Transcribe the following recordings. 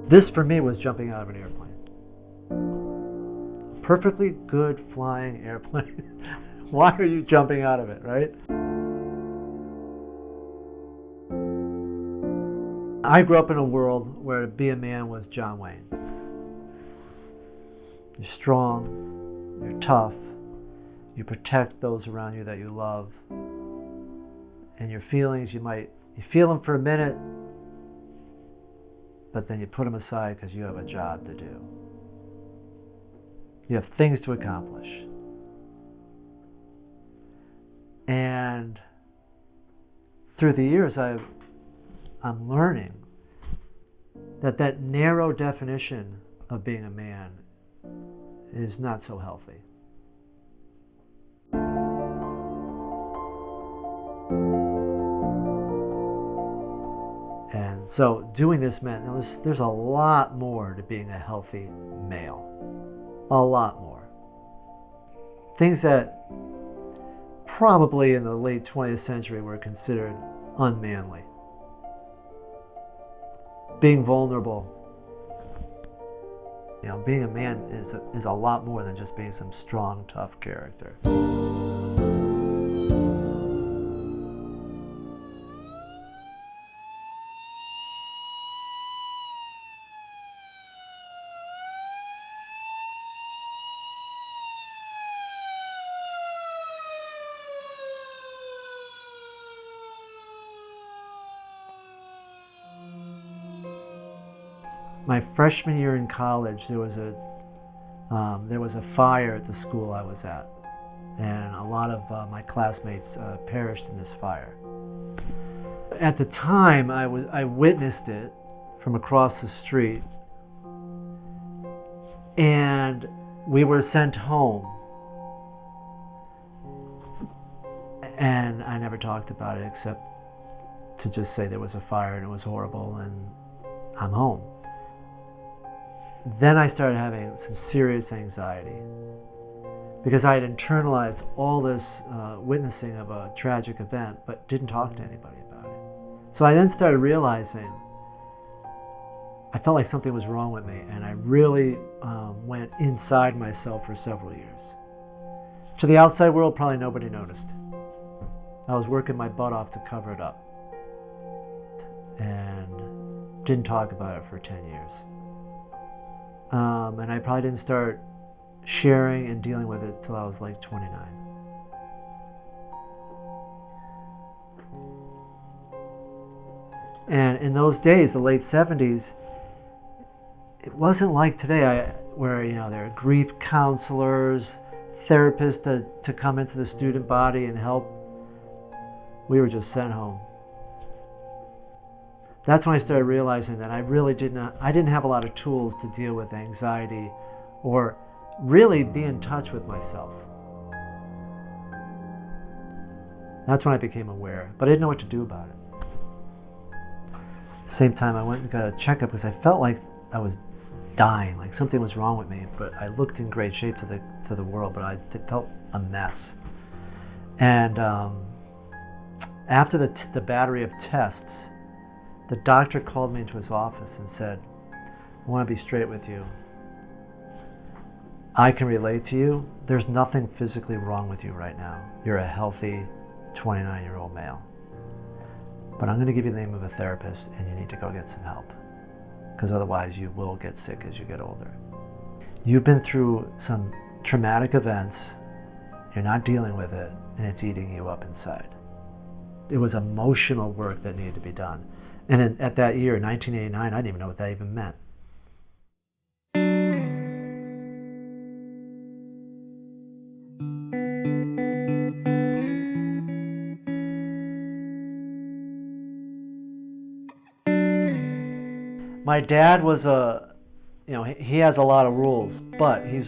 This for me was jumping out of an airplane. Perfectly good flying airplane. Why are you jumping out of it, right? I grew up in a world where to be a man was John Wayne. You're strong, you're tough, you protect those around you that you love, and your feelings, you feel them for a minute, but then you put them aside because you have a job to do. You have things to accomplish. And through the years, I'm learning that narrow definition of being a man is not so healthy. And so doing this meant there's a lot more to being a healthy male. A lot more. Things that probably in the late 20th century were considered unmanly. Being vulnerable. Being a man is a lot more than just being some strong, tough character. My freshman year in college, there was a fire at the school I was at, and a lot of my classmates perished in this fire. At the time, I witnessed it from across the street, and we were sent home, and I never talked about it except to just say there was a fire and it was horrible, and I'm home. Then I started having some serious anxiety because I had internalized all this witnessing of a tragic event but didn't talk to anybody about it. So I then started realizing I felt like something was wrong with me, and I really went inside myself for several years. To the outside world, probably nobody noticed. I was working my butt off to cover it up and didn't talk about it for 10 years. And I probably didn't start sharing and dealing with it till I was like 29. And in those days, the late 70s, it wasn't like today where there are grief counselors, therapists to come into the student body and help. We were just sent home. That's when I started realizing that I didn't have a lot of tools to deal with anxiety or really be in touch with myself. That's when I became aware, but I didn't know what to do about it. At the same time, I went and got a checkup because I felt like I was dying, like something was wrong with me, but I looked in great shape to the world, but I felt a mess. And after the battery of tests, the doctor called me into his office and said, I want to be straight with you. I can relate to you. There's nothing physically wrong with you right now. You're a healthy 29-year-old male. But I'm going to give you the name of a therapist, and you need to go get some help. Because otherwise you will get sick as you get older. You've been through some traumatic events, you're not dealing with it, and it's eating you up inside. It was emotional work that needed to be done. And at that year, 1989, I didn't even know what that even meant. My dad was he has a lot of rules, but he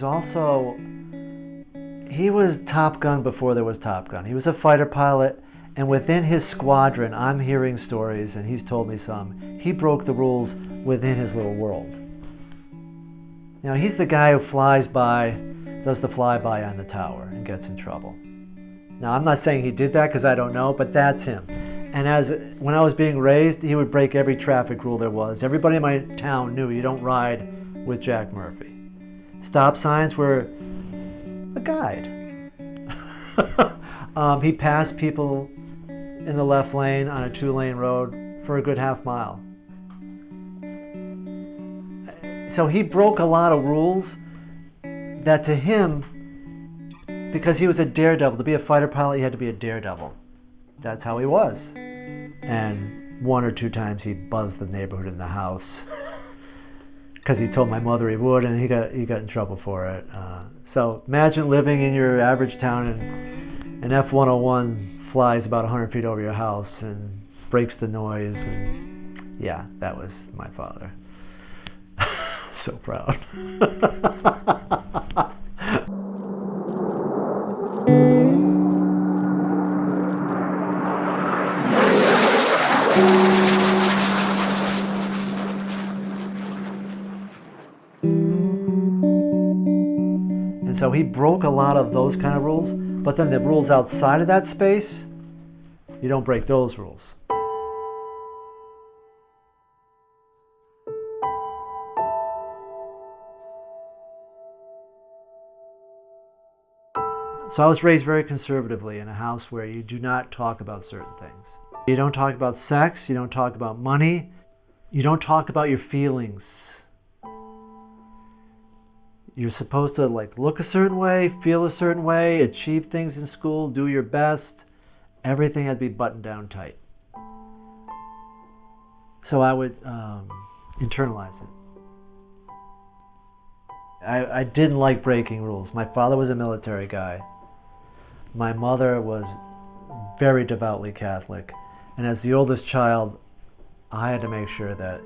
was Top Gun before there was Top Gun. He was a fighter pilot. And within his squadron, I'm hearing stories, and he's told me some, he broke the rules within his little world. He's the guy who flies by, does the flyby on the tower, and gets in trouble. Now, I'm not saying he did that because I don't know, but that's him. And when I was being raised, he would break every traffic rule there was. Everybody in my town knew you don't ride with Jack Murphy. Stop signs were a guide. He passed people in the left lane on a 2-lane road for a good half mile. So he broke a lot of rules that to him, because he was a daredevil, to be a fighter pilot, he had to be a daredevil. That's how he was. And 1 or 2 times he buzzed the neighborhood in the house because he told my mother he would, and he got in trouble for it. So imagine living in your average town and an F-101 flies about 100 feet over your house and breaks the noise. And yeah, that was my father. So proud. And so he broke a lot of those kind of rules, but then the rules outside of that space, you don't break those rules. So I was raised very conservatively in a house where you do not talk about certain things. You don't talk about sex, you don't talk about money, you don't talk about your feelings. You're supposed to look a certain way, feel a certain way, achieve things in school, do your best. Everything had to be buttoned down tight. So I would internalize it. I didn't like breaking rules. My father was a military guy. My mother was very devoutly Catholic. And as the oldest child, I had to make sure that,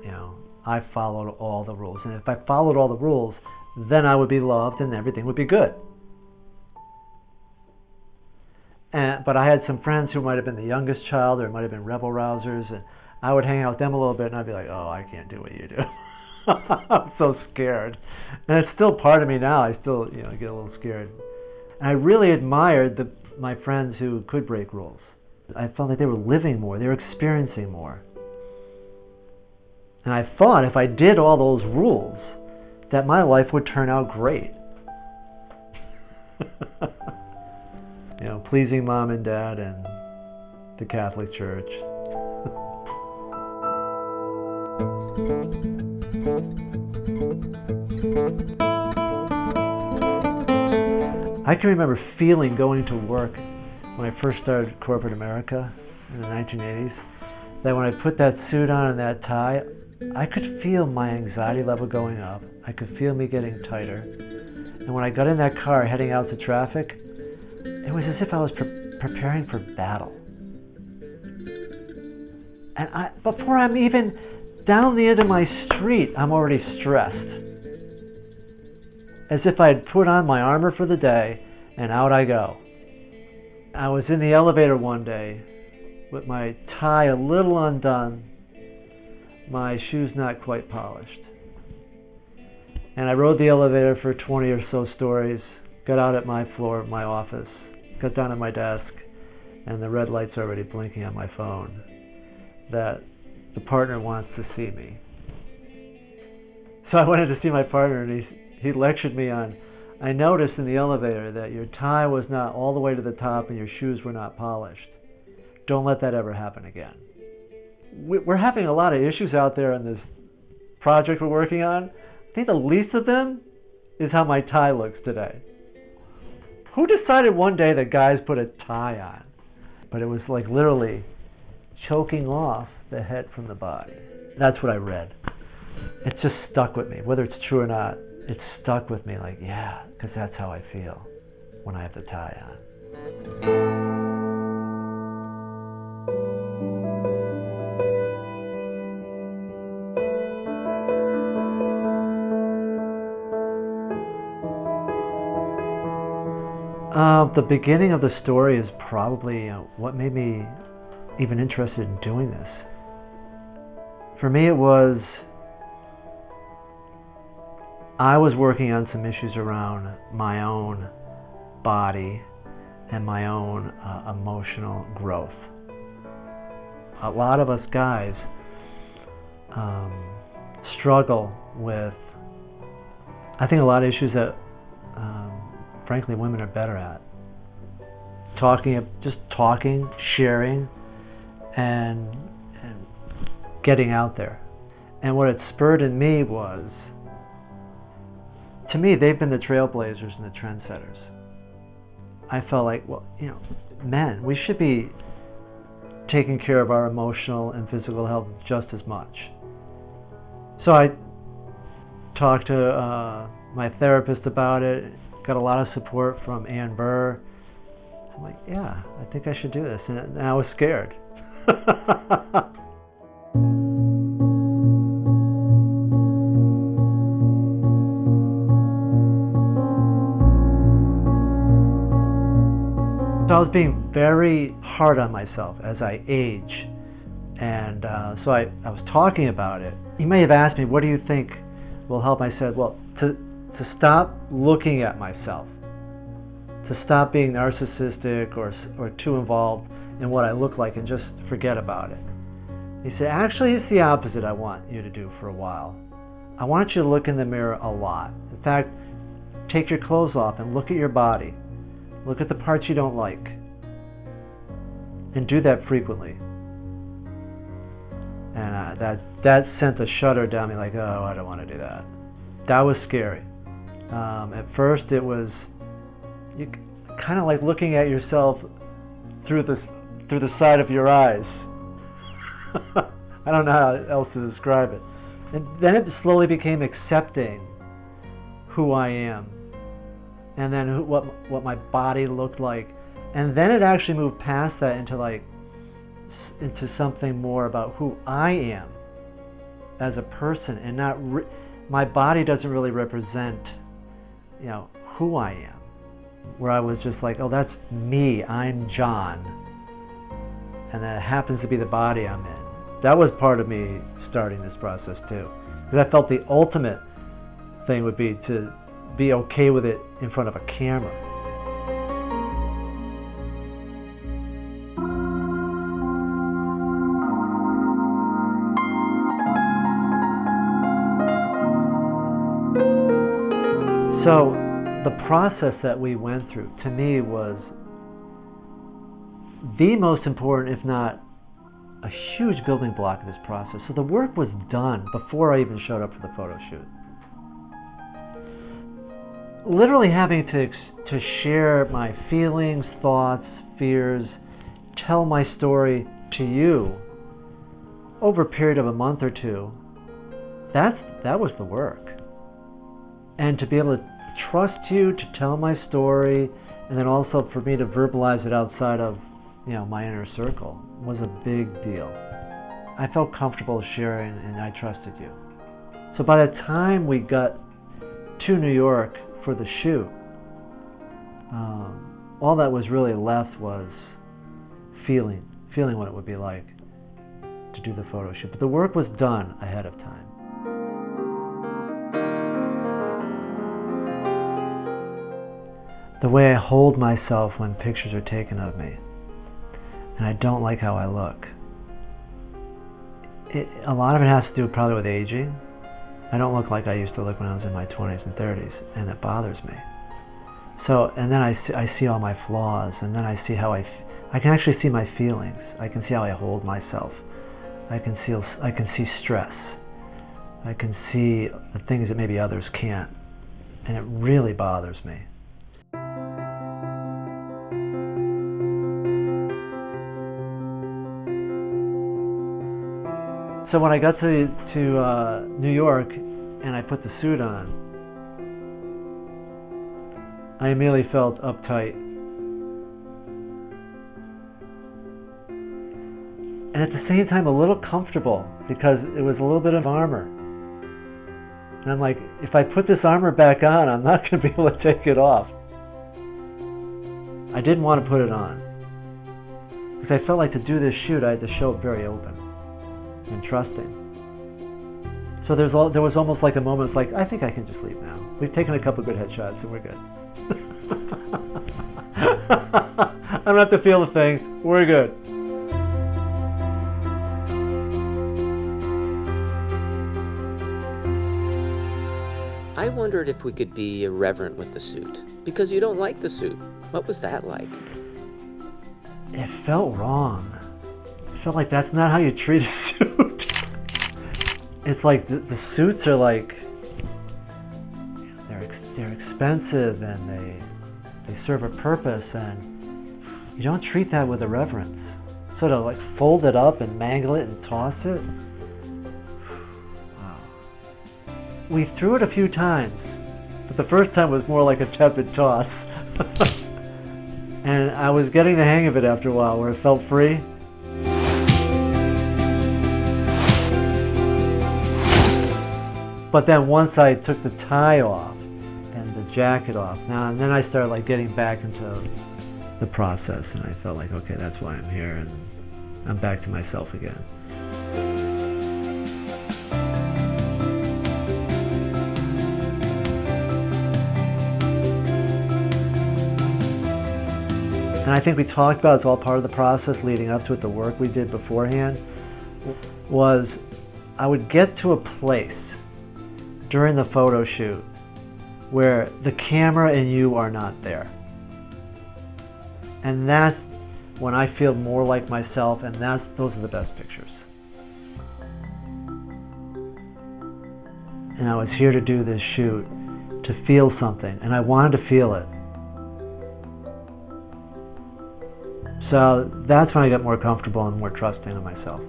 I followed all the rules. And if I followed all the rules, then I would be loved and everything would be good. But I had some friends who might have been the youngest child or might have been rebel rousers, and I would hang out with them a little bit and I'd be like, oh, I can't do what you do. I'm so scared. And it's still part of me now. I still get a little scared. And I really admired my friends who could break rules. I felt like they were living more, they were experiencing more. And I thought if I did all those rules, that my life would turn out great. Pleasing mom and dad and the Catholic Church. I can remember feeling going to work when I first started corporate America in the 1980s, that when I put that suit on and that tie, I could feel my anxiety level going up. I could feel me getting tighter. And when I got in that car heading out to traffic, it was as if I was preparing for battle. And before I'm even down the end of my street, I'm already stressed. As if I had put on my armor for the day, and out I go. I was in the elevator one day with my tie a little undone, my shoes not quite polished. And I rode the elevator for 20 or so stories, got out at my floor, my office, got down at my desk, and the red light's already blinking on my phone that the partner wants to see me. So I went in to see my partner, and he lectured me on, I noticed in the elevator that your tie was not all the way to the top and your shoes were not polished. Don't let that ever happen again. We're having a lot of issues out there in this project we're working on. I think the least of them is how my tie looks today. Who decided one day that guys put a tie on? But it was literally choking off the head from the body. That's what I read. It just stuck with me. Whether it's true or not, it stuck with me yeah, because that's how I feel when I have the tie on. The beginning of the story is probably what made me even interested in doing this. For me, it was I was working on some issues around my own body and my own emotional growth. a lot of us guys struggle with, I think, a lot of issues that frankly women are better at. Just talking, sharing, and getting out there. And what it spurred in me was, to me, they've been the trailblazers and the trendsetters. I felt like, well, men, we should be taking care of our emotional and physical health just as much. So I talked to my therapist about it, got a lot of support from Ann Burr. So I'm like, yeah, I think I should do this. And I was scared. So I was being very hard on myself as I age. And so I was talking about it. You may have asked me, what do you think will help? I said, well, to stop looking at myself, to stop being narcissistic or too involved in what I look like and just forget about it. He said, actually, it's the opposite I want you to do for a while. I want you to look in the mirror a lot. In fact, take your clothes off and look at your body. Look at the parts you don't like. And do that frequently. And that sent a shudder down me, like, oh, I don't want to do that. That was scary. At first it was kind of like looking at yourself through the side of your eyes. I don't know how else to describe it. And then it slowly became accepting who I am, and then what my body looked like, and then it actually moved past that into something more about who I am as a person, and not my body doesn't really represent, who I am. Where I was just like, oh, that's me, I'm John, and that happens to be the body I'm in. That was part of me starting this process too, because I felt the ultimate thing would be to be okay with it in front of a camera. So the process that we went through, to me, was the most important, if not a huge building block of this process. So the work was done before I even showed up for the photo shoot. Literally having to share my feelings, thoughts, fears, tell my story to you over a period of a month or two, that was the work. And to be able to trust you to tell my story, and then also for me to verbalize it outside of my inner circle, was a big deal. I felt comfortable sharing, and I trusted you. So by the time we got to New York for the shoot, all that was really left was feeling what it would be like to do the photo shoot. But the work was done ahead of time. The way I hold myself when pictures are taken of me, and I don't like how I look. A lot of it has to do probably with aging. I don't look like I used to look when I was in my 20s and 30s, and it bothers me. So, and then I see all my flaws, and then I see how I can actually see my feelings. I can see how I hold myself. I can see stress. I can see the things that maybe others can't, and it really bothers me. So when I got to New York and I put the suit on, I immediately felt uptight. And at the same time a little comfortable, because it was a little bit of armor. And I'm like, if I put this armor back on, I'm not going to be able to take it off. I didn't want to put it on, because I felt like to do this shoot I had to show up very open and trusting. So there was almost like a moment, it's like, I think I can just leave now. We've taken a couple good headshots and we're good. I don't have to feel a thing, we're good. I wondered if we could be irreverent with the suit, because you don't like the suit. What was that like? It felt wrong. It felt like that's not how you treat a suit. It's like the suits are like, they're expensive and they serve a purpose, and you don't treat that with irreverence. So to like fold it up and mangle it and toss it, wow. We threw it a few times, but the first time was more like a tepid toss. And I was getting the hang of it after a while, where it felt free. But then once I took the tie off and the jacket off, and then I started like getting back into the process, and I felt like, okay, that's why I'm here, and I'm back to myself again. And I think we talked about, it's all part of the process leading up to it, the work we did beforehand, was I would get to a place during the photo shoot where the camera and you are not there. And that's when I feel more like myself, and those are the best pictures. And I was here to do this shoot, to feel something, and I wanted to feel it. So that's when I got more comfortable and more trusting of myself.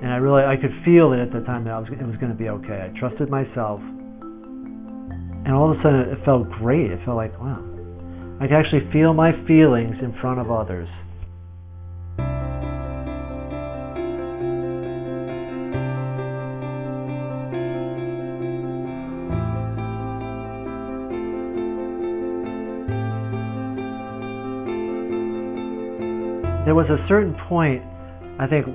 And I could feel it at the time that it was going to be okay. I trusted myself. And all of a sudden it felt great. It felt like, wow, I could actually feel my feelings in front of others. There was a certain point, I think,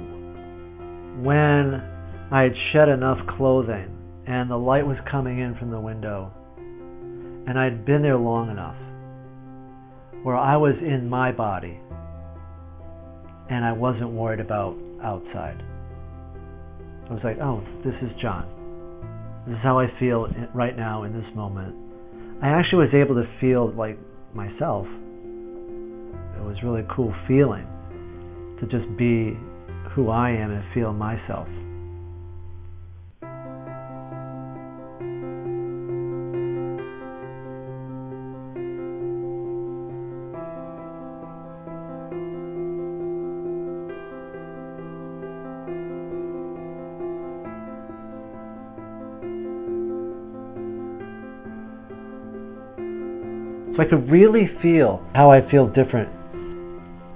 when I had shed enough clothing and the light was coming in from the window, and I'd been there long enough where I was in my body and I wasn't worried about outside. I was like, oh, this is John. This is how I feel right now in this moment. I actually was able to feel like myself. It was really a cool feeling to just be who I am and feel myself. So I could really feel how I feel different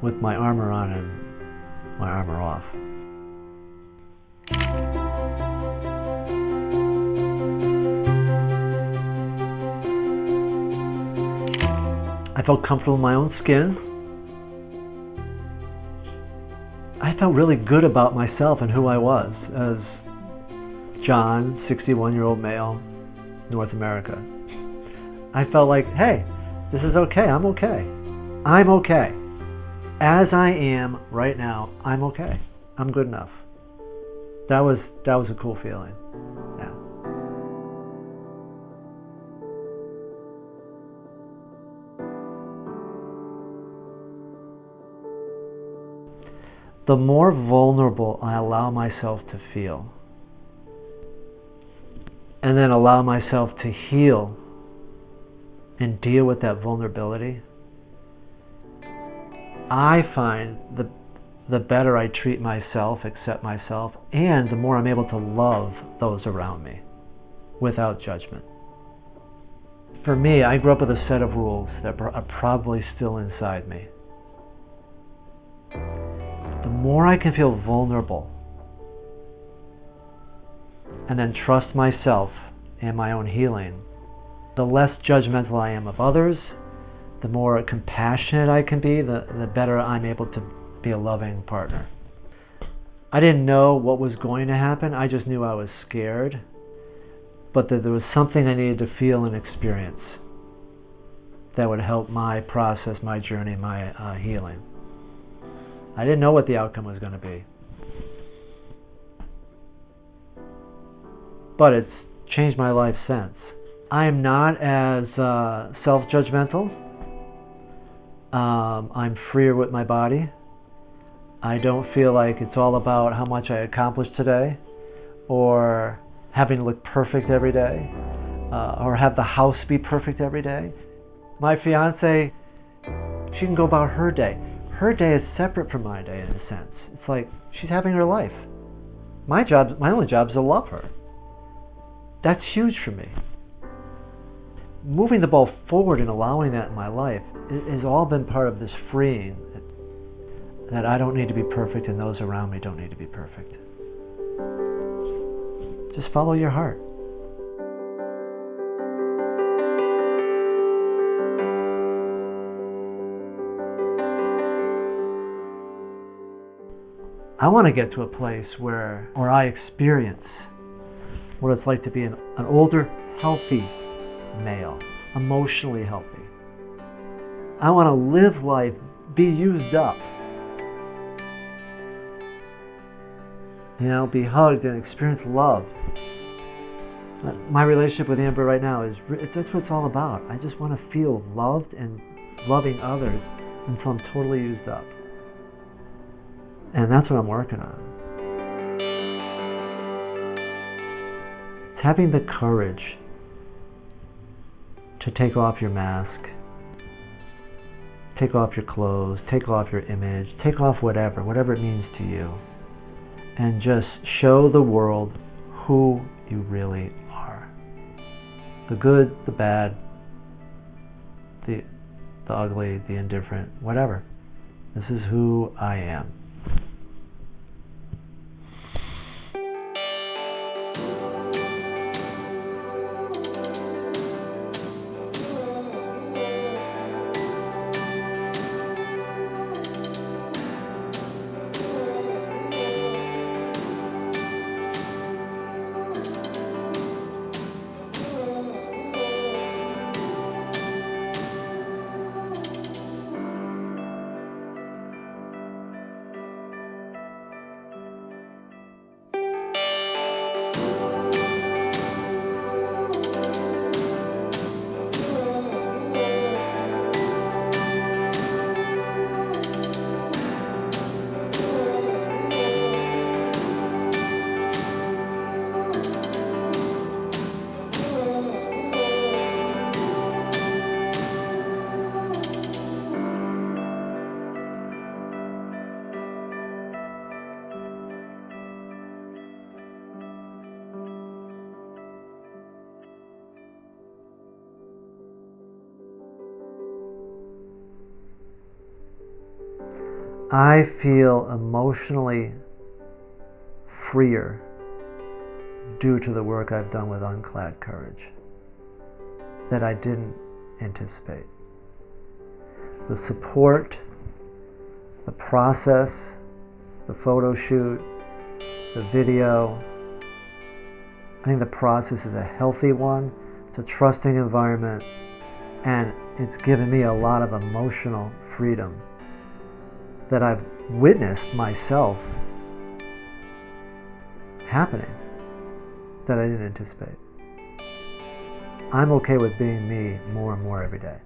with my armor on and my armor off. I felt comfortable in my own skin. I felt really good about myself and who I was as John, 61-year-old male, North America. I felt like, hey, this is okay, I'm okay. I'm okay. As I am right now, I'm okay. I'm good enough. That was a cool feeling. Yeah. The more vulnerable I allow myself to feel, and then allow myself to heal and deal with that vulnerability, I find the better I treat myself, accept myself, and the more I'm able to love those around me without judgment. For me, I grew up with a set of rules that are probably still inside me. The more I can feel vulnerable and then trust myself and my own healing, the less judgmental I am of others, the more compassionate I can be, the better I'm able to be a loving partner. I didn't know what was going to happen. I just knew I was scared, but that there was something I needed to feel and experience that would help my process, my journey, my healing. I didn't know what the outcome was going to be. But it's changed my life since. I am not as self-judgmental. I'm freer with my body. I don't feel like it's all about how much I accomplished today, or having to look perfect every day, or have the house be perfect every day. My fiance, she can go about her day. Her day is separate from my day in a sense. It's like she's having her life. My only job is to love her. That's huge for me. Moving the ball forward and allowing that in my life has all been part of this freeing that I don't need to be perfect and those around me don't need to be perfect. Just follow your heart. I want to get to a place where I experience what it's like to be an older, healthy male, emotionally healthy. I want to live life, be used up. Be hugged and experience love. My relationship with Amber right now that's what it's all about. I just want to feel loved and loving others until I'm totally used up. And that's what I'm working on. It's having the courage to take off your mask, take off your clothes, take off your image, take off whatever it means to you, and just show the world who you really are. The good, the bad, the ugly, the indifferent, whatever. This is who I am. I feel emotionally freer due to the work I've done with UNCLAD Courage that I didn't anticipate. The support, the process, the photo shoot, the video. I think the process is a healthy one. It's a trusting environment, and it's given me a lot of emotional freedom that I've witnessed myself happening that I didn't anticipate. I'm okay with being me more and more every day.